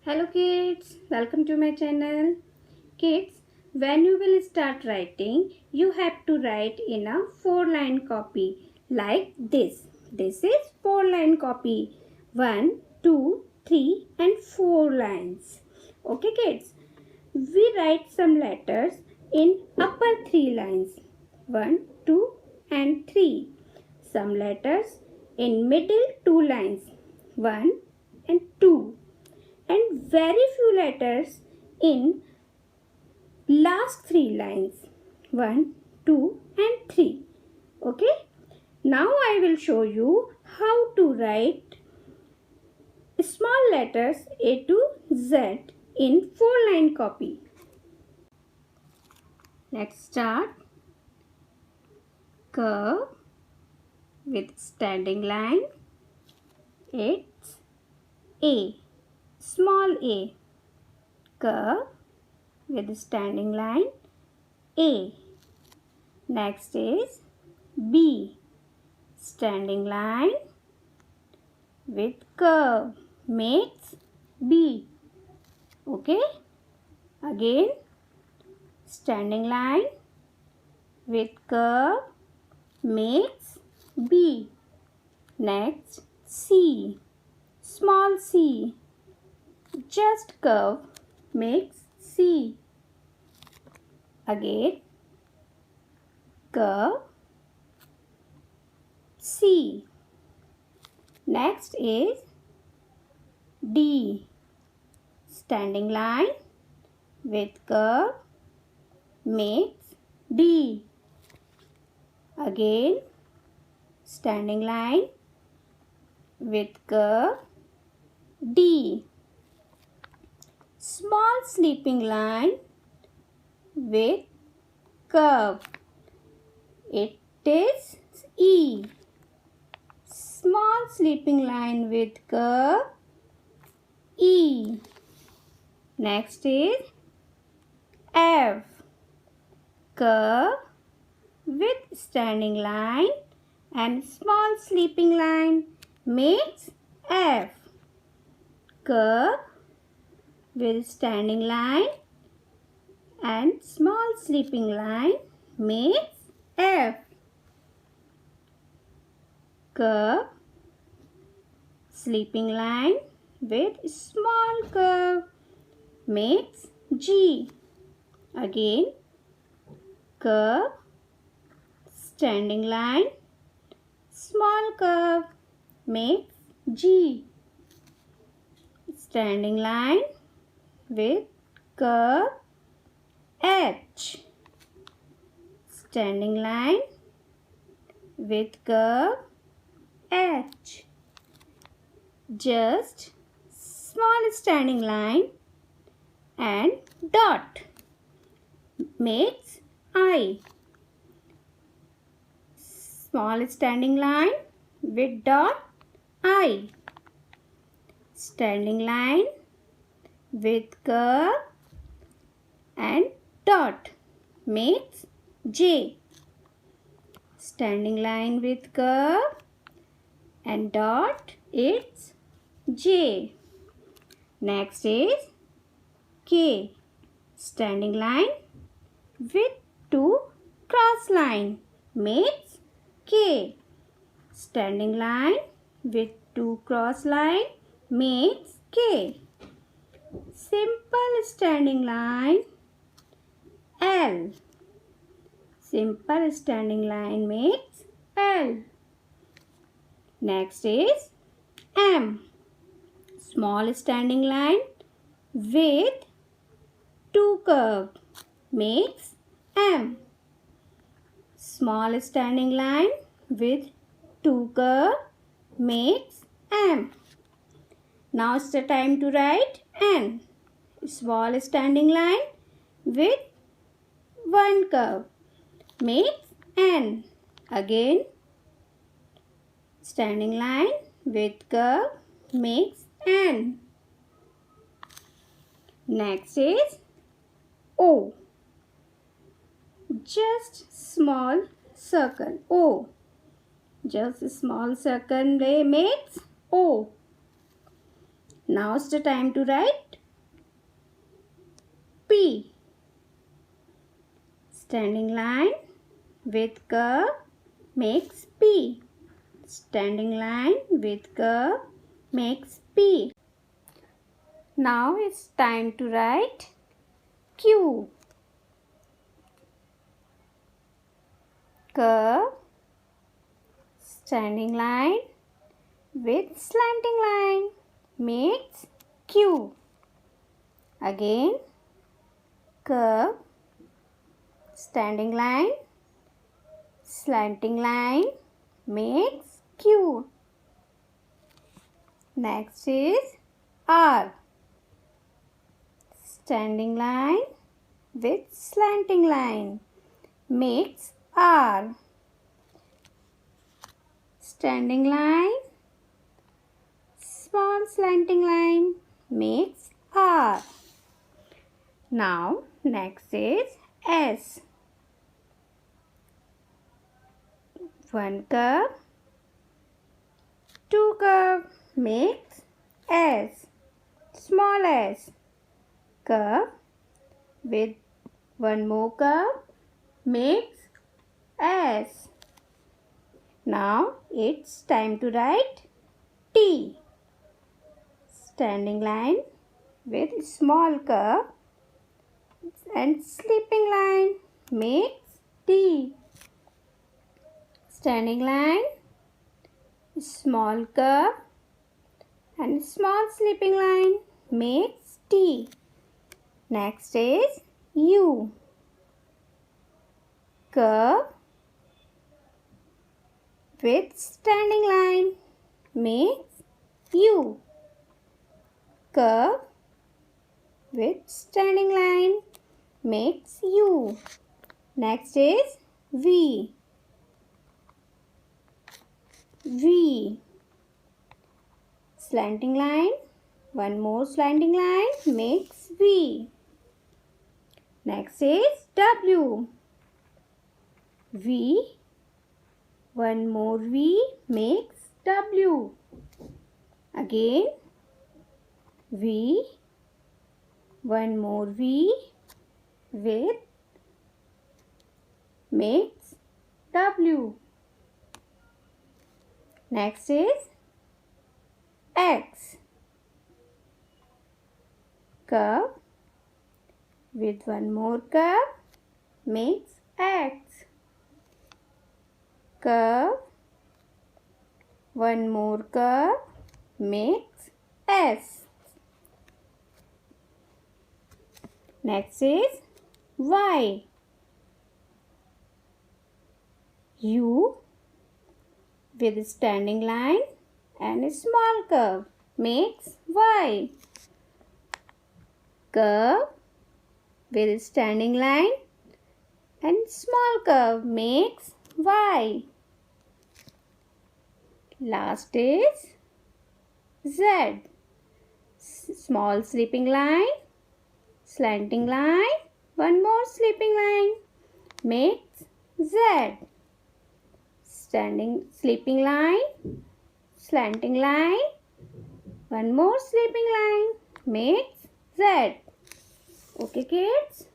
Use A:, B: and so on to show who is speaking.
A: Hello kids, welcome to my channel. Kids, when you will start writing, you have to write in a 4-line copy like this. This is 4-line copy. 1, 2, 3 and 4 lines. Okay kids, we write some letters in upper 3 lines. 1, 2 and 3. Some letters in middle 2 lines. 1 and 2 and very few letters in last 3 lines 1, 2 and 3. Okay, now I will show you how to write small letters A to Z in 4-line copy. Let's start. Curve with standing line. It's A. Small a. Curve with standing line A. Next is B. Standing line with curve makes B. Okay. Again standing line with curve makes B. Next C. Small c. Just curve makes C. Again curve C. Next is D. Standing line with curve makes D. Again standing line with curve D. Small sleeping line with curve. It is E. Small sleeping line with curve E. Next is F. Curve with standing line and small sleeping line makes F. Curve with standing line and small sleeping line makes F. Curve, sleeping line with small curve makes G. Again curve, standing line, small curve makes G. Standing line with curve H. Standing line with curve H. Just small standing line and dot makes I. Small standing line with dot I. Standing line with curve and dot makes J. Standing line with curve and dot, it's J. Next is K. Standing line with 2 cross line makes K. Standing line with 2 cross line makes K. Simple standing line L. Simple standing line makes L. Next is M. Small standing line with 2 curve makes M. Small standing line with 2 curve makes M. Now it's the time to write N. Small standing line with 1 curve makes N. Again standing line with curve makes N. Next is O. Just small circle O. Just a small circle makes O. Now it's the time to write P. Standing line with curve makes P. Standing line with curve makes P. Now it's time to write Q. Curve, standing line with slanting line makes Q. Again, curve, standing line, slanting line makes Q. Next is R. Standing line with slanting line makes R. Standing line, small slanting line makes R. Now next is S. One curve, two curve makes S. Small s. Curve with one more curve makes S. Now it's time to write T. Standing line with small curve and slipping line makes T. Standing line, small curve and small slipping line makes T. Next is U. Curve with standing line makes U. Curve with standing line makes U. Next is V. V. Slanting line, one more slanting line makes V. Next is W. V. One more V makes W. Again V. One more V with makes W. Next is X. Curve with one more curve makes X. Curve, one more curve makes S. Next is Y. U with standing line and a small curve makes Y. Curve with standing line and small curve makes Y. Last is Z. Small slipping line, slanting line, one more slipping line makes Z. Standing slipping line, slanting line, one more slipping line makes Z. Okay kids?